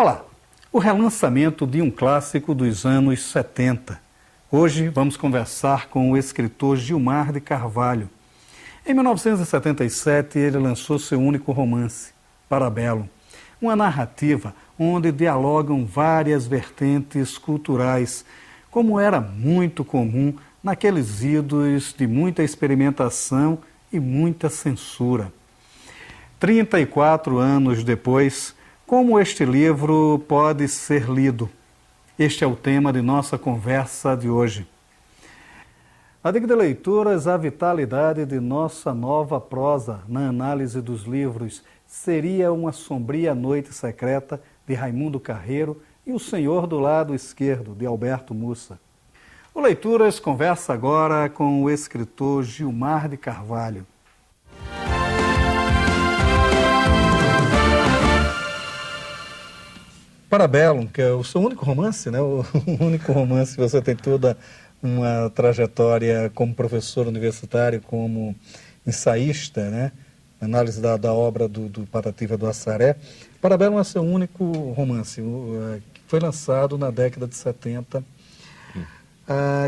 Olá, o relançamento de um clássico dos anos 70. Hoje vamos conversar com o escritor Gilmar de Carvalho. Em 1977, ele lançou seu único romance, Parabellum, uma narrativa onde dialogam várias vertentes culturais, como era muito comum naqueles idos de muita experimentação e muita censura. 34 anos depois, como este livro pode ser lido? Este é o tema de nossa conversa de hoje. A dica de leituras, a vitalidade de nossa nova prosa na análise dos livros seria Uma Sombria Noite Secreta, de Raimundo Carreiro, e O Senhor do Lado Esquerdo, de Alberto Mussa. O Leituras conversa agora com o escritor Gilmar de Carvalho. Parabellum, que é o seu único romance, né? O único romance, você tem toda uma trajetória como professor universitário, como ensaísta, né? Análise da obra do Patativa do Assaré. Parabellum é seu único romance, que foi lançado na década de 70.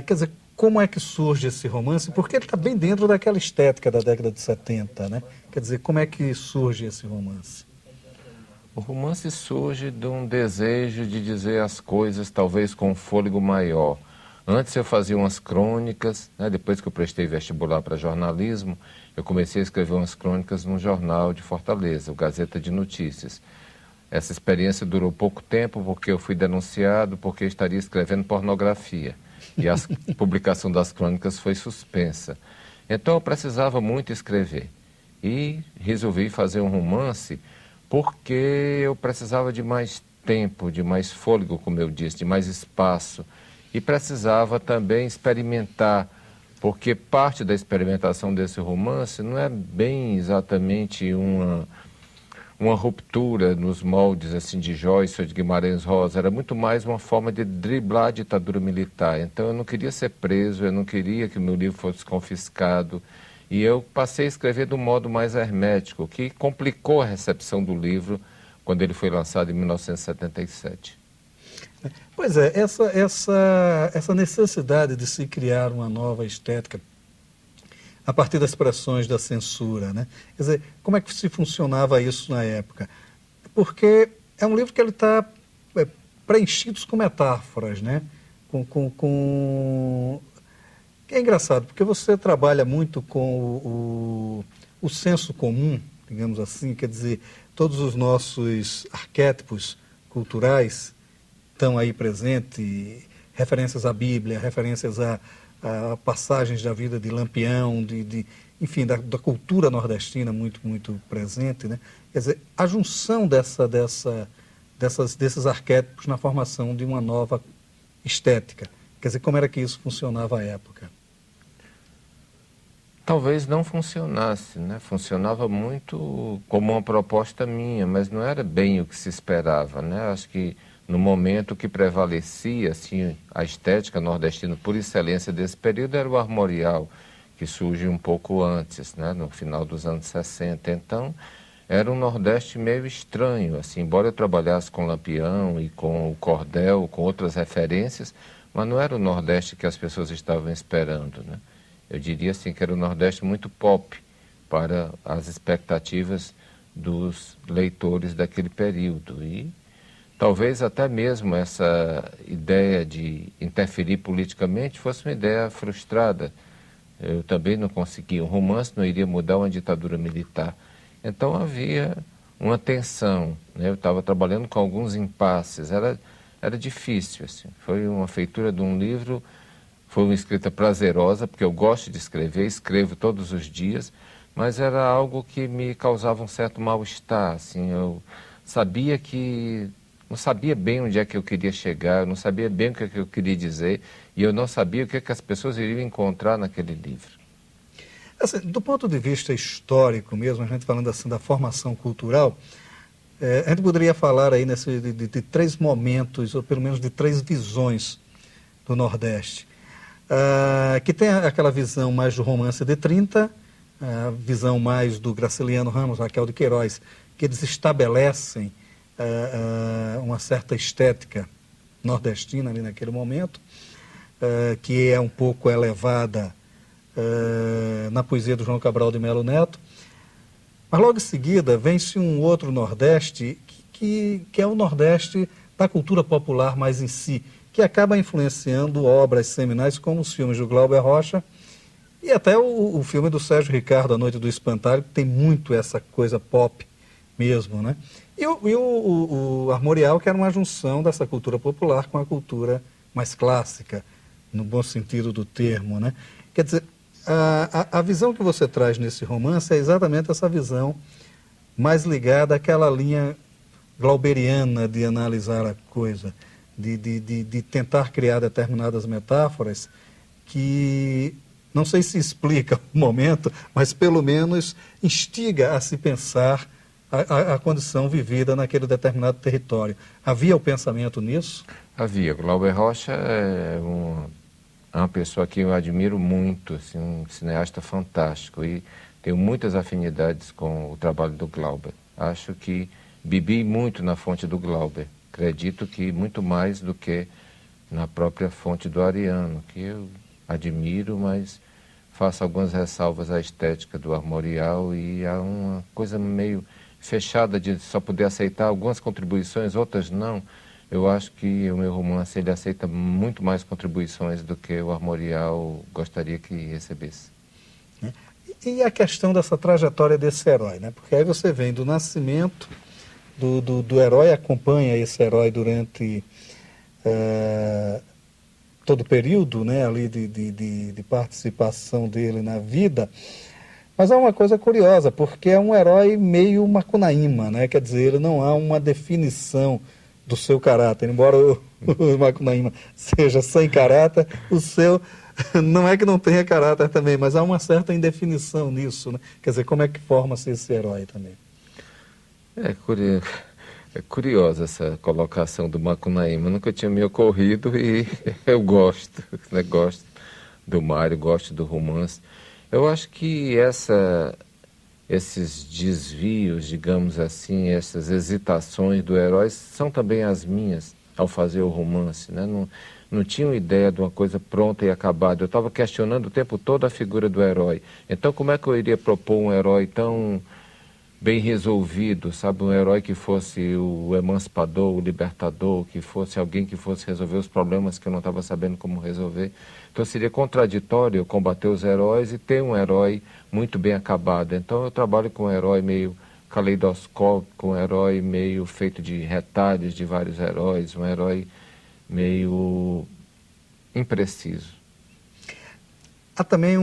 Quer dizer, como é que surge esse romance? Porque ele está bem dentro daquela estética da década de 70, né? Quer dizer, como é que surge esse romance? O romance surge de um desejo de dizer as coisas talvez com um fôlego maior. Antes eu fazia umas crônicas, né? Depois que eu prestei vestibular para jornalismo, eu comecei a escrever umas crônicas num jornal de Fortaleza, o Gazeta de Notícias. Essa experiência durou pouco tempo porque eu fui denunciado porque eu estaria escrevendo pornografia. E a publicação das crônicas foi suspensa. Então eu precisava muito escrever. E resolvi fazer um romance porque eu precisava de mais tempo, de mais fôlego, como eu disse, de mais espaço. E precisava também experimentar, porque parte da experimentação desse romance não é bem exatamente uma ruptura nos moldes assim, de Joyce ou de Guimarães Rosa, era muito mais uma forma de driblar a ditadura militar. Então eu não queria ser preso, eu não queria que o meu livro fosse confiscado. E eu passei a escrever de um modo mais hermético, que complicou a recepção do livro quando ele foi lançado em 1977. Pois é, essa necessidade de se criar uma nova estética a partir das pressões da censura, né? Quer dizer, como é que se funcionava isso na época? Porque é um livro que ele está preenchido com metáforas, né? É engraçado, porque você trabalha muito com o senso comum, digamos assim, quer dizer, todos os nossos arquétipos culturais estão aí presentes, referências à Bíblia, referências a passagens da vida de Lampião, enfim, da cultura nordestina muito, muito presente, né? Quer dizer, a junção desses arquétipos na formação de uma nova estética. Quer dizer, como era que isso funcionava à época? Talvez não funcionasse, né? Funcionava muito como uma proposta minha, mas não era bem o que se esperava, né? Acho que no momento que prevalecia, assim, a estética nordestina por excelência desse período era o armorial, que surge um pouco antes, né? No final dos anos 60. Então, era um Nordeste meio estranho, assim, embora eu trabalhasse com Lampião e com o cordel, com outras referências, mas não era o Nordeste que as pessoas estavam esperando, né? Eu diria assim que era um Nordeste muito pop para as expectativas dos leitores daquele período. E talvez até mesmo essa ideia de interferir politicamente fosse uma ideia frustrada. Eu também não conseguia. Um romance não iria mudar uma ditadura militar. Então havia uma tensão, né? Eu estava trabalhando com alguns impasses. Era difícil, assim. Foi uma feitura de um livro. Foi uma escrita prazerosa, porque eu gosto de escrever, escrevo todos os dias, mas era algo que me causava um certo mal-estar, assim, eu sabia que, não sabia bem onde é que eu queria chegar, eu não sabia bem o que é que eu queria dizer, e eu não sabia o que é que as pessoas iriam encontrar naquele livro. Assim, do ponto de vista histórico mesmo, a gente falando assim da formação cultural, a gente poderia falar aí de três momentos, ou pelo menos de três visões do Nordeste. Que tem aquela visão mais do romance de 30, a visão mais do Graciliano Ramos, Raquel de Queiroz, que eles estabelecem uma certa estética nordestina ali naquele momento, que é um pouco elevada na poesia do João Cabral de Melo Neto. Mas logo em seguida vem-se um outro Nordeste, que é o Nordeste da cultura popular mais em si, que acaba influenciando obras seminais como os filmes do Glauber Rocha e até o filme do Sérgio Ricardo, A Noite do Espantalho, que tem muito essa coisa pop mesmo, né? E o Armorial, que era uma junção dessa cultura popular com a cultura mais clássica, no bom sentido do termo, né? Quer dizer, a visão que você traz nesse romance é exatamente essa visão mais ligada àquela linha glauberiana de analisar a coisa, de tentar criar determinadas metáforas que, não sei se explica o momento, mas pelo menos instiga a se pensar a condição vivida naquele determinado território. Havia o pensamento nisso? Havia. Glauber Rocha é uma pessoa que eu admiro muito, assim, um cineasta fantástico, e tenho muitas afinidades com o trabalho do Glauber. Acho que bebi muito na fonte do Glauber. Acredito que muito mais do que na própria fonte do Ariano, que eu admiro, mas faço algumas ressalvas à estética do Armorial e há uma coisa meio fechada de só poder aceitar algumas contribuições, outras não. Eu acho que o meu romance ele aceita muito mais contribuições do que o Armorial gostaria que recebesse. E a questão dessa trajetória desse herói, né? Porque aí você vem do nascimento do herói, acompanha esse herói durante todo o período, né, ali de participação dele na vida. Mas é uma coisa curiosa, porque é um herói meio Macunaíma, né? Quer dizer, ele não há uma definição do seu caráter. Embora o Macunaíma seja sem caráter, o seu não é que não tenha caráter também, mas há uma certa indefinição nisso, né? Quer dizer, como é que forma-se esse herói também? É curiosa essa colocação do Macunaíma, nunca tinha me ocorrido e eu gosto, né? Gosto do Mário, gosto do romance. Eu acho que esses desvios, digamos assim, essas hesitações do herói são também as minhas ao fazer o romance, né? Não tinha uma ideia de uma coisa pronta e acabada. Eu estava questionando o tempo todo a figura do herói. Então, como é que eu iria propor um herói tão bem resolvido, sabe? Um herói que fosse o emancipador, o libertador, que fosse alguém que fosse resolver os problemas que eu não estava sabendo como resolver. Então seria contraditório eu combater os heróis e ter um herói muito bem acabado. Então eu trabalho com um herói meio caleidoscópico, um herói meio feito de retalhos de vários heróis, um herói meio impreciso. Há também